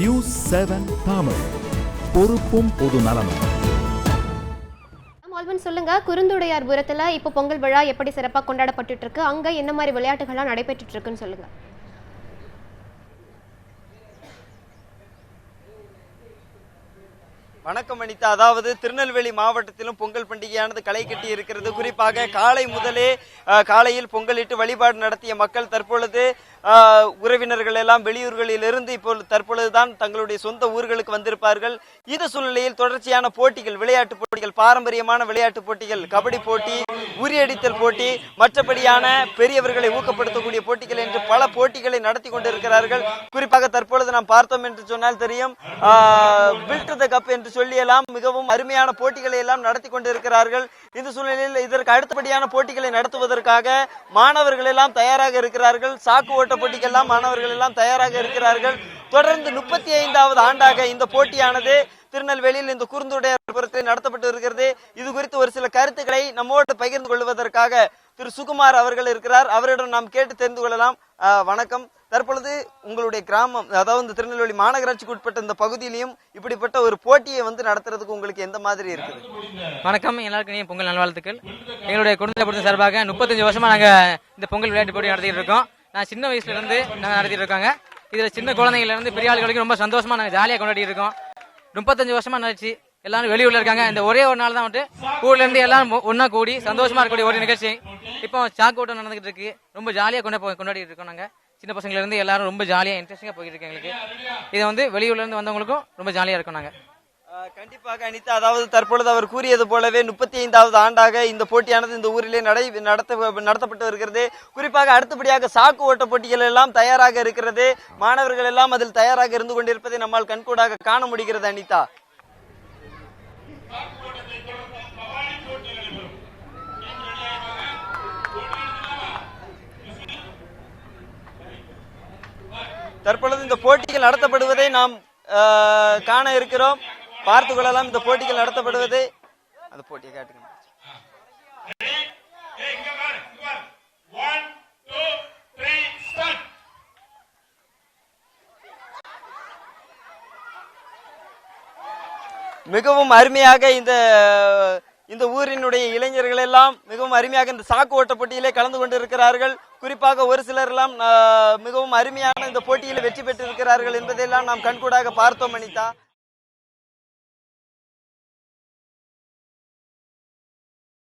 News 7 Tamil, பொறுப்பும் பொது நலமும். சொல்லுங்க, குறுந்துடையார்புரத்துல இப்போ பொங்கல் விழா எப்படி சிறப்பாக கொண்டாடப்பட்டு இருக்கு, அங்க என்ன மாதிரி விளையாட்டுகள்லாம் நடைபெற்று இருக்குன்னு சொல்லுங்க. வணக்கம் அனிதா. அதாவது திருநெல்வேலி மாவட்டத்திலும் பொங்கல் பண்டிகையானது களை கட்டி இருக்கிறது. குறிப்பாக காலை முதலே காலையில் பொங்கலிட்டு வழிபாடு நடத்திய மக்கள் தற்பொழுது உறவினர்கள் எல்லாம் வெளியூர்களில் இருந்து இப்போ தற்பொழுதுதான் தங்களுடைய சொந்த ஊர்களுக்கு வந்திருப்பார்கள். இந்த சூழ்நிலையில் தொடர்ச்சியான போட்டிகள், விளையாட்டு போட்டிகள், பாரம்பரியமான விளையாட்டு போட்டிகள், கபடி போட்டி, உரியடித்தல் போட்டி, மற்றபடியான பெரியவர்களை ஊக்கப்படுத்தக்கூடிய போட்டிகள் என்று பல போட்டிகளை நடத்தி கொண்டிருக்கிறார்கள். குறிப்பாக தற்பொழுது நாம் பார்த்தோம் என்று சொன்னால் தெரியும், பில்ட் தி கப் என்று சொல்லியெல்லாம் மிகவும் அருமையான போட்டிகளை எல்லாம் நடத்தி கொண்டிருக்கிறார்கள். இந்த சூழ்நிலையில் இதற்கு அடுத்தபடியான போட்டிகளை நடத்துவதற்காக மாணவர்கள் எல்லாம் தயாராக இருக்கிறார்கள். சாக்கு ஓட்ட போட்டிக்கெல்லாம் மாணவர்கள் எல்லாம் தயாராக இருக்கிறார்கள். தொடர்ந்து 35வது ஆண்டாக இந்த போட்டியானது திருநெல்வேலியில் இந்த குறுந்துடையார்புரத்தில் நடத்தப்பட்டு இருக்கிறது. இது குறித்து ஒரு சில கருத்துக்களை நம்மோடு பகிர்ந்து கொள்வதற்காக திரு சுகுமார் அவர்கள் இருக்கிறார். அவரிடம் நாம் கேட்டு தெரிந்து கொள்ளலாம். வணக்கம். தற்பொழுது உங்களுடைய கிராமம், அதாவது திருநெல்வேலி மாநகராட்சிக்கு உட்பட்ட இந்த பகுதியிலையும் இப்படிப்பட்ட ஒரு போட்டியை நடத்துறதுக்கு உங்களுக்கு எந்த மாதிரி இருக்குது? வணக்கம், எல்லாருக்கும் பொங்கல் நல்வாழ்த்துக்கள். எங்களுடைய குடும்பத்தை சார்பாக 35 வருஷமா நாங்க இந்த பொங்கல் விளையாட்டு போட்டி நடத்திட்டு இருக்கோம். நான் சின்ன வயசுல இருந்து நாங்க நடத்திட்டு இருக்காங்க. இதுல சின்ன குழந்தைகள் இருந்து பெரிய ஆளுகளுக்கு ரொம்ப சந்தோஷமா நாங்க ஜாலியா கொண்டாடிட்டு இருக்கோம். 35 வருஷமா நினைச்சு எல்லாரும் வெளியூர்ல இருக்காங்க. இந்த ஒரே ஒரு நாள் தான் ஊர்ல இருந்து எல்லாரும் ஒன்னா கூடி சந்தோஷமா இருக்கக்கூடிய ஒரு நிகழ்ச்சி. இப்போ சாக்கு ஓட்டம் நடந்துகிட்டு இருக்கு. ரொம்ப ஜாலியா கொண்டாடிட்டு இருக்கோம். நாங்க சின்ன பசங்கள்ல இருந்து எல்லாரும் ரொம்ப ஜாலியா இன்ட்ரெஸ்டிங்கா போயிட்டு இருக்கு. எங்களுக்கு இதை வெளியூர்ல இருந்து வந்தவங்களுக்கும் ரொம்ப ஜாலியா இருக்கும். நாங்க கண்டிப்பாக அனிதா, அதாவது தற்பொழுது அவர் கூறியது போலவே 35வது ஆண்டாக இந்த போட்டியானது இந்த ஊரிலே நடத்தப்பட்டு வருகிறது. குறிப்பாக அடுத்தபடியாக சாக்கு ஓட்ட போட்டிகள் எல்லாம் தயாராக இருக்கிறது. மாணவர்கள் எல்லாம் அதில் தயாராக இருந்து கொண்டிருப்பதை நம்மால் கண்கூடாக காண முடிகிறது. அனிதா, தற்பொழுது இந்த போட்டிகள் நடத்தப்படுவதை நாம் காண இருக்கிறோம். பார்த்து கொள்ளலாம் இந்த போட்டிகள் நடத்தப்படுவது. அந்த போட்டியை காட்டுங்க. மிகவும் அருமையாக இந்த ஊரினுடைய இளைஞர்கள் எல்லாம் மிகவும் அருமையாக இந்த சாக்கு ஓட்ட போட்டியிலே கலந்து கொண்டிருக்கிறார்கள். குறிப்பாக ஒரு சிலர் எல்லாம் மிகவும் அருமையான இந்த போட்டியில் வெற்றி பெற்றிருக்கிறார்கள் என்பதையெல்லாம் நாம் கண்கூடாக பார்த்தோம் அனிதா.